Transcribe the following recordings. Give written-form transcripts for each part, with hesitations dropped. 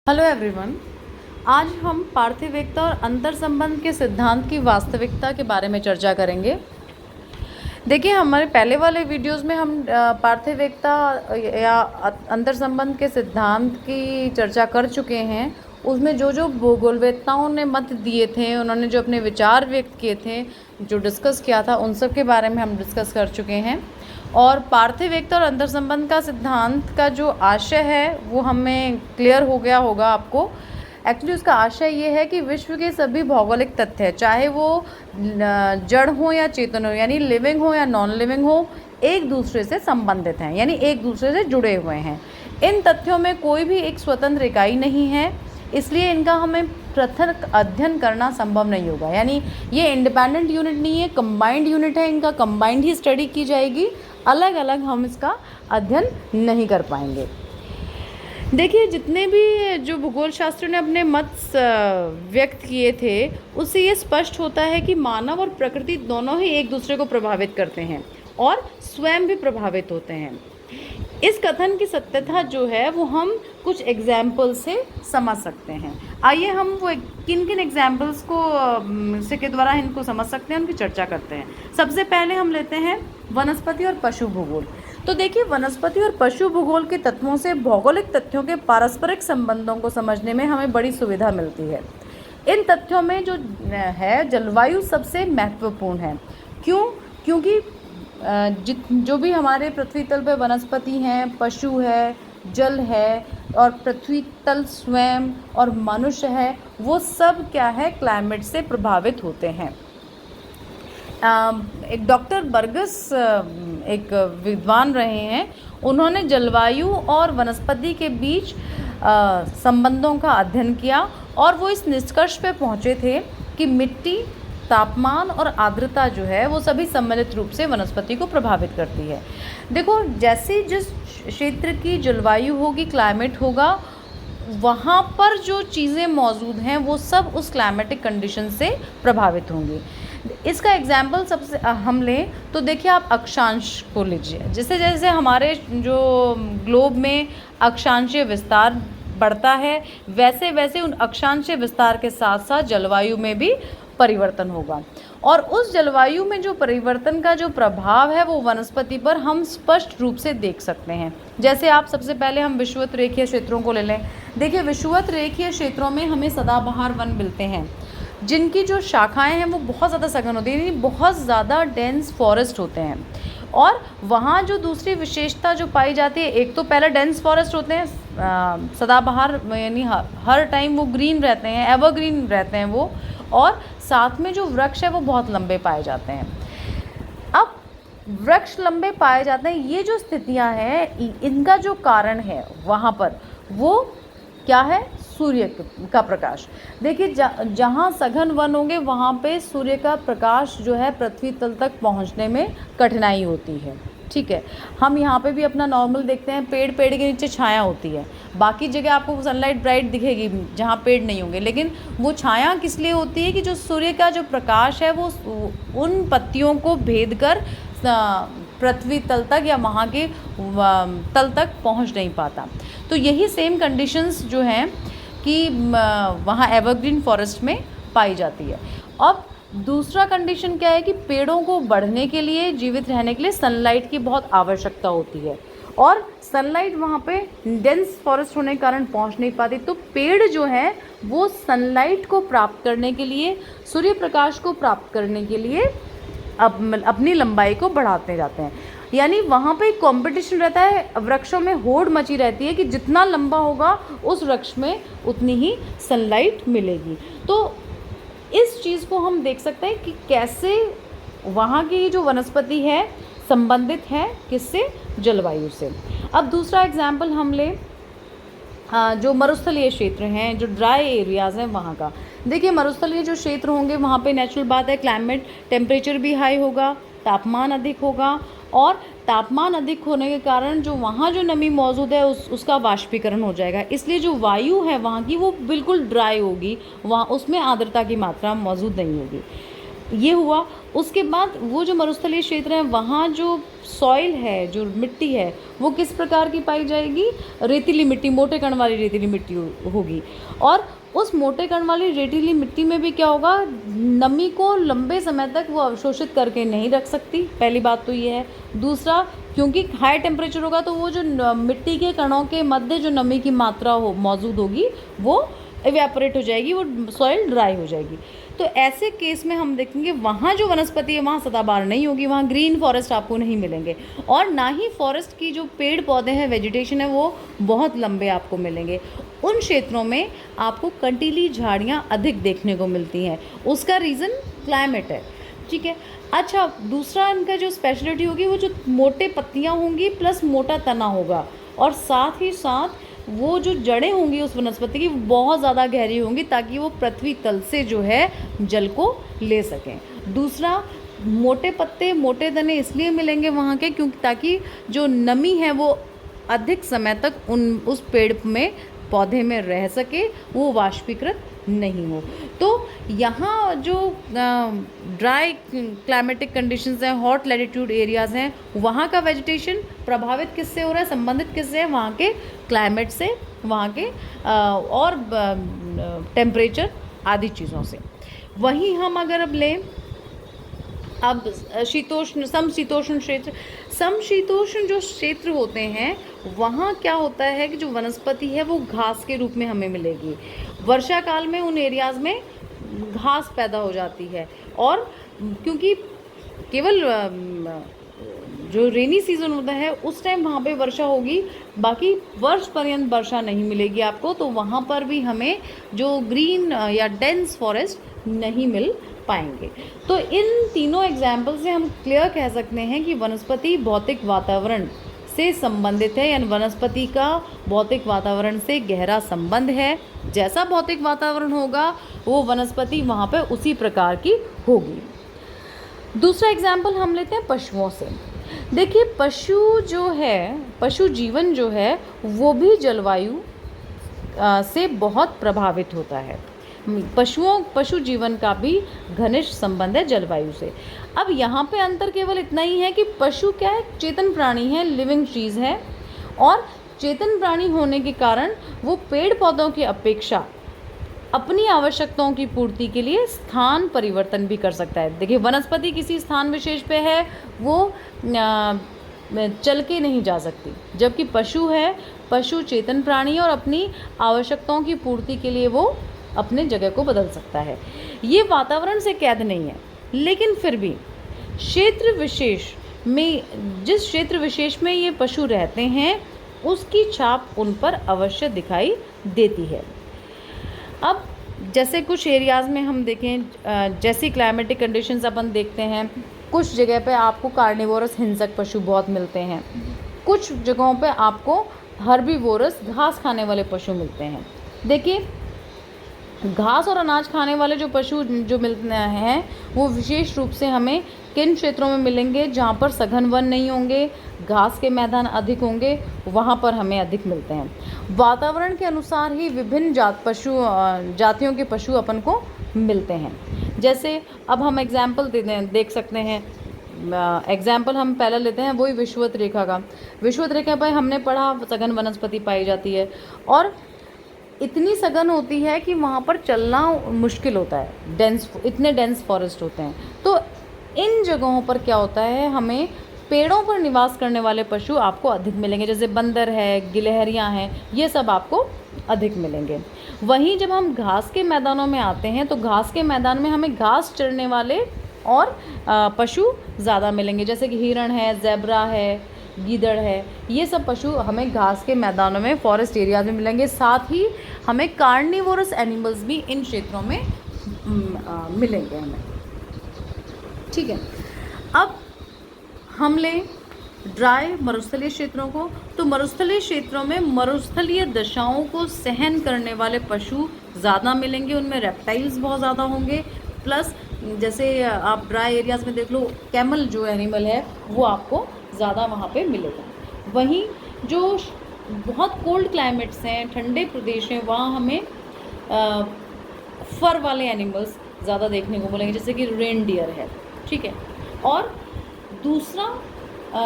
Hello everyone. आज हम पार्थिविकता और अंतर संबंध के सिद्धांत की वास्तविकता के बारे में चर्चा करेंगे। देखिए, हमारे पहले वाले वीडियोस में हम पार्थिविकता या अंतर संबंध के सिद्धांत की चर्चा कर चुके हैं। उसमें जो जो भूगोलवेत्ताओं ने मत दिए थे, उन्होंने जो अपने विचार व्यक्त किए थे, जो डिस्कस किया था, उन सब के बारे में हम डिस्कस कर चुके हैं। और पार्थिविकता और अंतर संबंध का सिद्धांत का जो आशय है वो हमें क्लियर हो गया होगा आपको। एक्चुअली उसका आशय ये है कि विश्व के सभी भौगोलिक तथ्य, चाहे वो जड़ हो या चेतन हो, यानी लिविंग हो या नॉन लिविंग हो, एक दूसरे से संबंधित हैं, यानी एक दूसरे से जुड़े हुए हैं। इन तथ्यों में कोई भी एक स्वतंत्र इकाई नहीं है, इसलिए इनका हमें पृथक अध्ययन करना संभव नहीं होगा। यानी ये इंडिपेंडेंट यूनिट नहीं है, कंबाइंड यूनिट है। इनका कंबाइंड ही स्टडी की जाएगी, अलग अलग हम इसका अध्ययन नहीं कर पाएंगे। देखिए, जितने भी जो भूगोल शास्त्र ने अपने मत व्यक्त किए थे, उससे ये स्पष्ट होता है कि मानव और प्रकृति दोनों ही एक दूसरे को प्रभावित करते हैं और स्वयं भी प्रभावित होते हैं। इस कथन की सत्यता जो है वो हम कुछ एग्जाम्पल से समझ सकते हैं। आइए हम वो किन किन एग्जाम्पल्स को से के द्वारा इनको समझ सकते हैं, उनकी चर्चा करते हैं। सबसे पहले हम लेते हैं वनस्पति और पशु भूगोल। तो देखिए, वनस्पति और पशु भूगोल के तत्वों से भौगोलिक तथ्यों के पारस्परिक संबंधों को समझने में हमें बड़ी सुविधा मिलती है। इन तथ्यों में जो है जलवायु सबसे महत्वपूर्ण है। क्यों? क्योंकि जो भी हमारे पृथ्वी तल पे वनस्पति हैं, पशु है, जल है और पृथ्वी तल स्वयं और मनुष्य है, वो सब क्या है, क्लाइमेट से प्रभावित होते हैं। एक डॉक्टर बर्गस एक विद्वान रहे हैं। उन्होंने जलवायु और वनस्पति के बीच संबंधों का अध्ययन किया और वो इस निष्कर्ष पे पहुँचे थे कि मिट्टी, तापमान और आर्द्रता जो है वो सभी सम्मिलित रूप से वनस्पति को प्रभावित करती है। देखो, जैसे जिस क्षेत्र की जलवायु होगी, क्लाइमेट होगा, वहाँ पर जो चीज़ें मौजूद हैं वो सब उस क्लाइमेटिक कंडीशन से प्रभावित होंगी। इसका एग्जाम्पल सबसे हम लें तो देखिए, आप अक्षांश को लीजिए। जैसे जैसे हमारे जो ग्लोब में अक्षांशीय विस्तार बढ़ता है, वैसे वैसे उन अक्षांशीय विस्तार के साथ साथ जलवायु में भी परिवर्तन होगा। और उस जलवायु में जो परिवर्तन का जो प्रभाव है वो वनस्पति पर हम स्पष्ट रूप से देख सकते हैं। जैसे आप सबसे पहले हम विषुवत रेखीय क्षेत्रों को ले लें। देखिए, विषुवत रेखीय क्षेत्रों में हमें सदाबहार वन मिलते हैं, जिनकी जो शाखाएं हैं वो बहुत ज़्यादा सघन होती हैं, बहुत ज़्यादा डेंस फॉरेस्ट होते हैं। और वहाँ जो दूसरी विशेषता जो पाई जाती है, एक तो पहले डेंस फॉरेस्ट होते हैं, सदाबहार यानी हर टाइम वो ग्रीन रहते हैं, एवरग्रीन रहते हैं वो, और साथ में जो वृक्ष है वो बहुत लंबे पाए जाते हैं। अब वृक्ष लंबे पाए जाते हैं, ये जो स्थितियां हैं, इनका जो कारण है वहाँ पर वो क्या है, सूर्य का प्रकाश। देखिए, जहाँ सघन वन होंगे वहाँ पे सूर्य का प्रकाश जो है पृथ्वी तल तक पहुँचने में कठिनाई होती है। ठीक है, हम यहाँ पे भी अपना नॉर्मल देखते हैं, पेड़ के नीचे छाया होती है। बाकी जगह आपको सनलाइट ब्राइट दिखेगी जहाँ पेड़ नहीं होंगे, लेकिन वो छाया किस लिए होती है कि जो सूर्य का जो प्रकाश है वो उन पत्तियों को भेद कर पृथ्वी तल तक या वहाँ के तल तक पहुँच नहीं पाता। तो यही सेम कंडीशंस जो हैं कि वहाँ एवरग्रीन फॉरेस्ट में पाई जाती है। अब दूसरा कंडीशन क्या है कि पेड़ों को बढ़ने के लिए, जीवित रहने के लिए सनलाइट की बहुत आवश्यकता होती है, और सनलाइट वहाँ पे डेंस फॉरेस्ट होने के कारण पहुँच नहीं पाती। तो पेड़ जो है वो सनलाइट को प्राप्त करने के लिए, सूर्य प्रकाश को प्राप्त करने के लिए अपनी लंबाई को बढ़ाते जाते हैं। यानी वहाँ पे एक कॉम्पिटिशन रहता है, वृक्षों में होड़ मची रहती है कि जितना लंबा होगा उस वृक्ष में उतनी ही सनलाइट मिलेगी। तो इस चीज़ को हम देख सकते हैं कि कैसे वहाँ की जो वनस्पति है संबंधित है किससे, जलवायु से। अब दूसरा एग्जाम्पल हम लें, जो मरुस्थलीय क्षेत्र हैं, जो ड्राई एरियाज़ हैं वहाँ का। देखिए, मरुस्थलीय जो क्षेत्र होंगे वहाँ पे नेचुरल बात है, क्लाइमेट टेम्परेचर भी हाई होगा, तापमान अधिक होगा, और तापमान अधिक होने के कारण जो वहाँ जो नमी मौजूद है उसका वाष्पीकरण हो जाएगा। इसलिए जो वायु है वहाँ की वो बिल्कुल ड्राई होगी, वहाँ उसमें आर्द्रता की मात्रा मौजूद नहीं होगी। ये हुआ। उसके बाद वो जो मरुस्थलीय क्षेत्र है वहाँ जो सॉइल है, जो मिट्टी है, वो किस प्रकार की पाई जाएगी? रेतीली मिट्टी, मोटे कण वाली रेतीली मिट्टी होगी। और उस मोटे कण वाली रेतीली मिट्टी में भी क्या होगा? नमी को लंबे समय तक वो अवशोषित करके नहीं रख सकती, पहली बात तो ये है। दूसरा, क्योंकि हाई टेम्परेचर होगा तो वो जो मिट्टी के कणों के मध्य जो नमी की मात्रा मौजूद होगी वो इवेपोरेट हो जाएगी, वो सॉइल ड्राई हो जाएगी। तो ऐसे केस में हम देखेंगे वहाँ जो वनस्पति है वहाँ सदाबहार नहीं होगी, वहाँ ग्रीन फॉरेस्ट आपको नहीं मिलेंगे, और ना ही फॉरेस्ट की जो पेड़ पौधे हैं, वेजिटेशन है, वो बहुत लंबे आपको मिलेंगे। उन क्षेत्रों में आपको कंटीली झाड़ियाँ अधिक देखने को मिलती हैं। उसका रीज़न क्लाइमेट है, ठीक है। अच्छा, दूसरा इनका जो स्पेशलिटी होगी वो जो मोटे पत्तियाँ होंगी प्लस मोटा तना होगा, और साथ ही साथ वो जो जड़ें होंगी उस वनस्पति की बहुत ज़्यादा गहरी होंगी ताकि वो पृथ्वी तल से जो है जल को ले सकें। दूसरा, मोटे पत्ते मोटे तने इसलिए मिलेंगे वहाँ के क्योंकि ताकि जो नमी है वो अधिक समय तक उस पेड़ में, पौधे में रह सके, वो वाष्पीकृत नहीं हो। तो यहाँ जो ड्राई क्लाइमेटिक कंडीशंस हैं, हॉट लैटिट्यूड एरियाज़ हैं, वहाँ का वेजिटेशन प्रभावित किससे हो रहा है? संबंधित किससे है? वहाँ के क्लाइमेट से, वहाँ के और टेम्परेचर आदि चीज़ों से। वहीं हम अगर अब लें अब शीतोष्ण, समशीतोष्ण क्षेत्र, समशीतोष्ण जो क्षेत्र होते हैं वहाँ क्या होता है कि जो वनस्पति है वो घास के रूप में हमें मिलेगी। वर्षा काल में उन एरियाज़ में घास पैदा हो जाती है, और क्योंकि केवल जो रेनी सीज़न होता है उस टाइम वहाँ पे वर्षा होगी, बाकी वर्ष पर्यंत वर्षा नहीं मिलेगी आपको, तो वहाँ पर भी हमें जो ग्रीन या डेंस फॉरेस्ट नहीं मिल पाएंगे। तो इन तीनों एग्जाम्पल से हम क्लियर कह सकते हैं कि वनस्पति भौतिक वातावरण से संबंधित है, यानी वनस्पति का भौतिक वातावरण से गहरा संबंध है। जैसा भौतिक वातावरण होगा वो वनस्पति वहाँ पे उसी प्रकार की होगी। दूसरा एग्जाम्पल हम लेते हैं पशुओं से। देखिए, पशु जो है, पशु जीवन जो है वो भी जलवायु से बहुत प्रभावित होता है। पशु जीवन का भी घनिष्ठ संबंध है जलवायु से। अब यहाँ पे अंतर केवल इतना ही है कि पशु क्या है? चेतन प्राणी है, लिविंग चीज़ है, और चेतन प्राणी होने के कारण वो पेड़ पौधों की अपेक्षा अपनी आवश्यकताओं की पूर्ति के लिए स्थान परिवर्तन भी कर सकता है। देखिए, वनस्पति किसी स्थान विशेष पे है, वो चल के नहीं जा सकती, जबकि पशु है, पशु चेतन प्राणी और अपनी आवश्यकताओं की पूर्ति के लिए वो अपने जगह को बदल सकता है। ये वातावरण से कैद नहीं है, लेकिन फिर भी क्षेत्र विशेष में, जिस क्षेत्र विशेष में ये पशु रहते हैं उसकी छाप उन पर अवश्य दिखाई देती है। अब जैसे कुछ एरियाज़ में हम देखें, जैसी क्लाइमेटिक कंडीशंस अपन देखते हैं, कुछ जगह पे आपको कार्निवोरस हिंसक पशु बहुत मिलते हैं, कुछ जगहों पे आपको हर्बीवोरस घास खाने वाले पशु मिलते हैं। देखिए, घास और अनाज खाने वाले जो पशु जो मिलते हैं वो विशेष रूप से हमें किन क्षेत्रों में मिलेंगे? जहाँ पर सघन वन नहीं होंगे, घास के मैदान अधिक होंगे, वहाँ पर हमें अधिक मिलते हैं। वातावरण के अनुसार ही विभिन्न जातियों के पशु अपन को मिलते हैं। जैसे अब हम एग्जाम्पल देख सकते हैं, एग्जाम्पल हम पहला लेते हैं वही विषुवत रेखा का। विषुवत रेखा पर हमने पढ़ा सघन वनस्पति पाई जाती है, और इतनी सघन होती है कि वहाँ पर चलना मुश्किल होता है, इतने डेंस फॉरेस्ट होते हैं। तो इन जगहों पर क्या होता है, हमें पेड़ों पर निवास करने वाले पशु आपको अधिक मिलेंगे, जैसे बंदर है, गिलहरियाँ हैं, ये सब आपको अधिक मिलेंगे। वहीं जब हम घास के मैदानों में आते हैं तो घास के मैदान में हमें घास चरने वाले और पशु ज़्यादा मिलेंगे, जैसे कि हिरण है, ज़ेब्रा है, गीदड़ है, ये सब पशु हमें घास के मैदानों में, फॉरेस्ट एरियाज में मिलेंगे। साथ ही हमें कार्निवोरस एनिमल्स भी इन क्षेत्रों में मिलेंगे हमें, ठीक है। अब हम लें ड्राई मरुस्थलीय क्षेत्रों को, तो मरुस्थलीय क्षेत्रों में मरुस्थलीय दशाओं को सहन करने वाले पशु ज़्यादा मिलेंगे, उनमें रेप्टाइल्स बहुत ज़्यादा होंगे, प्लस जैसे आप ड्राई एरियाज़ में देख लो, कैमल जो एनिमल है वो आपको ज़्यादा वहाँ पे मिलेगा। वहीं जो बहुत कोल्ड क्लाइमेट्स हैं, ठंडे प्रदेश हैं, वहाँ हमें फर वाले एनिमल्स ज़्यादा देखने को मिलेंगे, जैसे कि रेनडियर है, ठीक है। और दूसरा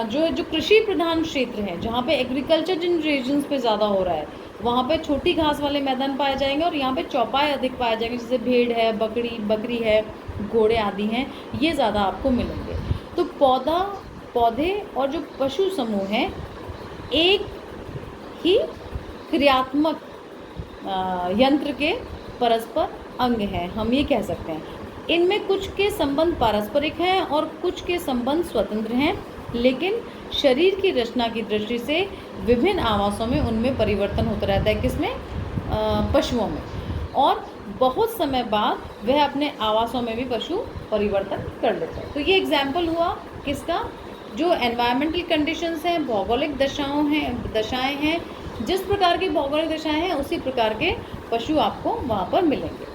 जो कृषि प्रधान क्षेत्र है, जहाँ पे एग्रीकल्चर जिन रीजन्स पे ज़्यादा हो रहा है, वहाँ पे छोटी घास वाले मैदान पाए जाएंगे और यहाँ पे चौपाए अधिक पाए जाएंगे, जैसे भेड़ है, बकरी है, घोड़े आदि हैं, ये ज़्यादा आपको मिलेंगे। तो पौधे और जो पशु समूह हैं एक ही क्रियात्मक यंत्र के परस्पर अंग हैं, हम ये कह सकते हैं। इनमें कुछ के संबंध पारस्परिक हैं और कुछ के संबंध स्वतंत्र हैं, लेकिन शरीर की रचना की दृष्टि से विभिन्न आवासों में उनमें परिवर्तन होता रहता है। किसमें? पशुओं में। और बहुत समय बाद वह अपने आवासों में भी पशु परिवर्तन कर लेते हैं। तो ये एग्जाम्पल हुआ किसका? जो एनवायरमेंटल कंडीशंस हैं, भौगोलिक दशाएं हैं, जिस प्रकार की भौगोलिक दशाएं हैं उसी प्रकार के पशु आपको वहाँ पर मिलेंगे।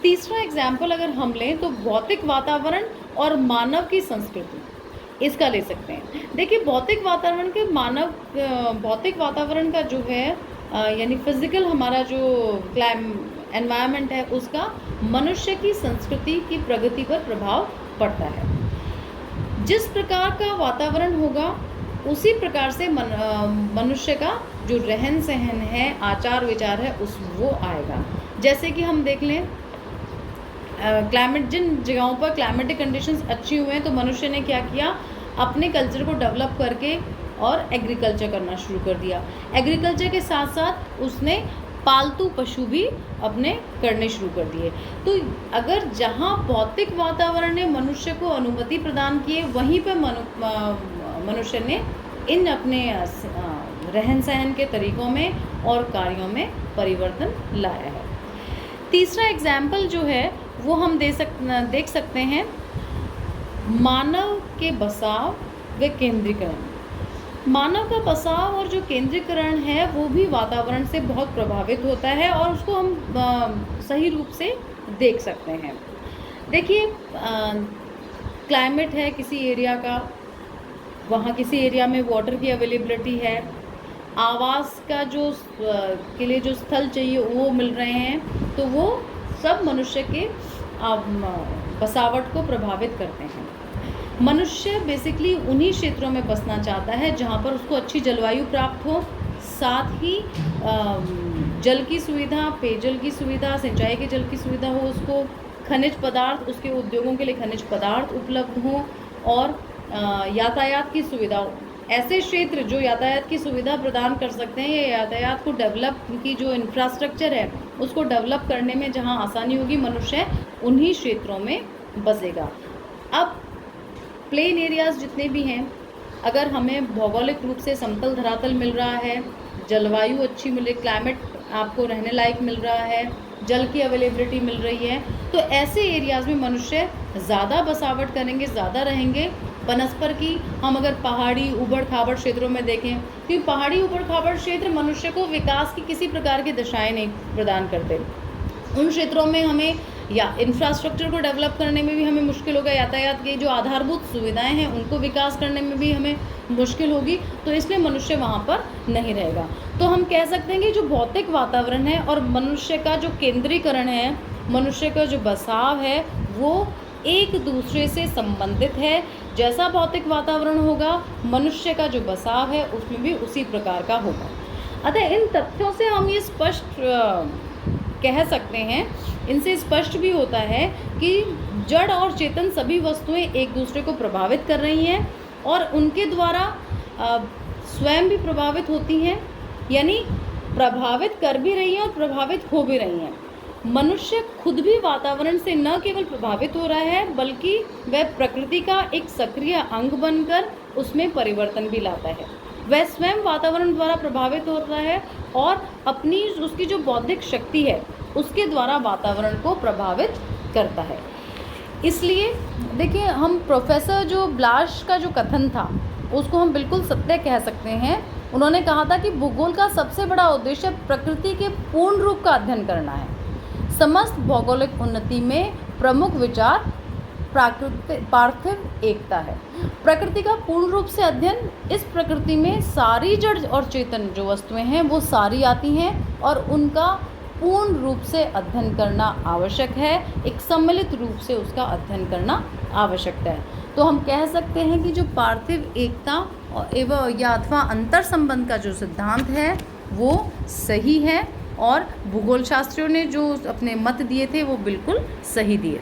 तीसरा एग्जाम्पल अगर हम लें तो भौतिक वातावरण और मानव की संस्कृति, इसका ले सकते हैं। देखिए, भौतिक वातावरण का जो है यानी फिजिकल हमारा जो एनवायरनमेंट है, उसका मनुष्य की संस्कृति की प्रगति पर प्रभाव पड़ता है। जिस प्रकार का वातावरण होगा उसी प्रकार से मनुष्य का जो रहन सहन है, आचार विचार है, वो आएगा। जैसे कि हम देख लें, जिन जगहों पर क्लाइमेटिक कंडीशंस अच्छी हुए हैं तो मनुष्य ने क्या किया, अपने कल्चर को डेवलप करके और एग्रीकल्चर करना शुरू कर दिया। एग्रीकल्चर के साथ साथ उसने पालतू पशु भी अपने करने शुरू कर दिए। तो अगर जहाँ भौतिक वातावरण ने मनुष्य को अनुमति प्रदान की है, वहीं पर मनुष्य ने इन अपने रहन सहन के तरीकों में और कार्यों में परिवर्तन लाया है। तीसरा एग्जाम्पल जो है वो हम देख सकते हैं, मानव के बसाव व केंद्रीकरण। मानव का बसाव और जो केंद्रीकरण है वो भी वातावरण से बहुत प्रभावित होता है और उसको हम सही रूप से देख सकते हैं। देखिए, क्लाइमेट है किसी एरिया का, वहाँ किसी एरिया में वाटर की अवेलेबिलिटी है, आवास का के लिए जो स्थल चाहिए वो मिल रहे हैं, तो वो सब मनुष्य के बसावट को प्रभावित करते हैं। मनुष्य बेसिकली उन्हीं क्षेत्रों में बसना चाहता है जहाँ पर उसको अच्छी जलवायु प्राप्त हो, साथ ही जल की सुविधा, पेयजल की सुविधा, सिंचाई के जल की सुविधा हो, उसको खनिज पदार्थ, उसके उद्योगों के लिए खनिज पदार्थ उपलब्ध हो और यातायात की सुविधा हो। ऐसे क्षेत्र जो यातायात की सुविधा प्रदान कर सकते हैं या यातायात को डेवलप की जो इंफ्रास्ट्रक्चर है उसको डेवलप करने में जहां आसानी होगी, मनुष्य उन्हीं क्षेत्रों में बसेगा। अब प्लेन एरियाज़ जितने भी हैं, अगर हमें भौगोलिक रूप से समतल धरातल मिल रहा है, जलवायु अच्छी मिले, क्लाइमेट आपको रहने लायक मिल रहा है, जल की अवेलेबिलिटी मिल रही है, तो ऐसे एरियाज़ में मनुष्य ज़्यादा बसावट करेंगे, ज़्यादा रहेंगे। बनस्पत की हम अगर पहाड़ी उबड़ खाबड़ क्षेत्रों में देखें, क्योंकि पहाड़ी उबड़ खाबड़ क्षेत्र मनुष्य को विकास की किसी प्रकार की दशाएं नहीं प्रदान करते। उन क्षेत्रों में हमें या इंफ्रास्ट्रक्चर को डेवलप करने में भी हमें मुश्किल होगा, यातायात की जो आधारभूत सुविधाएं हैं उनको विकास करने में भी हमें मुश्किल होगी, तो इसलिए मनुष्य वहाँ पर नहीं रहेगा। तो हम कह सकते हैं कि जो भौतिक वातावरण है और मनुष्य का जो केंद्रीकरण है, मनुष्य का जो बसाव है, वो एक दूसरे से संबंधित है। जैसा भौतिक वातावरण होगा, मनुष्य का जो बसाव है उसमें भी उसी प्रकार का होगा। अतः इन तथ्यों से हम ये स्पष्ट कह सकते हैं, इनसे स्पष्ट भी होता है कि जड़ और चेतन सभी वस्तुएं एक दूसरे को प्रभावित कर रही हैं और उनके द्वारा स्वयं भी प्रभावित होती हैं, यानी प्रभावित कर भी रही हैं और प्रभावित हो भी रही हैं। मनुष्य खुद भी वातावरण से न केवल प्रभावित हो रहा है, बल्कि वह प्रकृति का एक सक्रिय अंग बनकर उसमें परिवर्तन भी लाता है। वह स्वयं वातावरण द्वारा प्रभावित होता है और उसकी जो बौद्धिक शक्ति है उसके द्वारा वातावरण को प्रभावित करता है। इसलिए देखिए, हम प्रोफेसर जो ब्लाश का जो कथन था उसको हम बिल्कुल सत्य कह सकते हैं। उन्होंने कहा था कि भूगोल का सबसे बड़ा उद्देश्य प्रकृति के पूर्ण रूप का अध्ययन करना है। समस्त भौगोलिक उन्नति में प्रमुख विचार पार्थिव एकता है। प्रकृति का पूर्ण रूप से अध्ययन, इस प्रकृति में सारी जड़ और चेतन जो वस्तुएं हैं वो सारी आती हैं और उनका पूर्ण रूप से अध्ययन करना आवश्यक है, एक सम्मिलित रूप से उसका अध्ययन करना आवश्यक है। तो हम कह सकते हैं कि जो पार्थिव एकता एवं या अथवा अंतर संबंध का जो सिद्धांत है वो सही है, और भूगोल शास्त्रियों ने जो अपने मत दिए थे वो बिल्कुल सही दिए थे।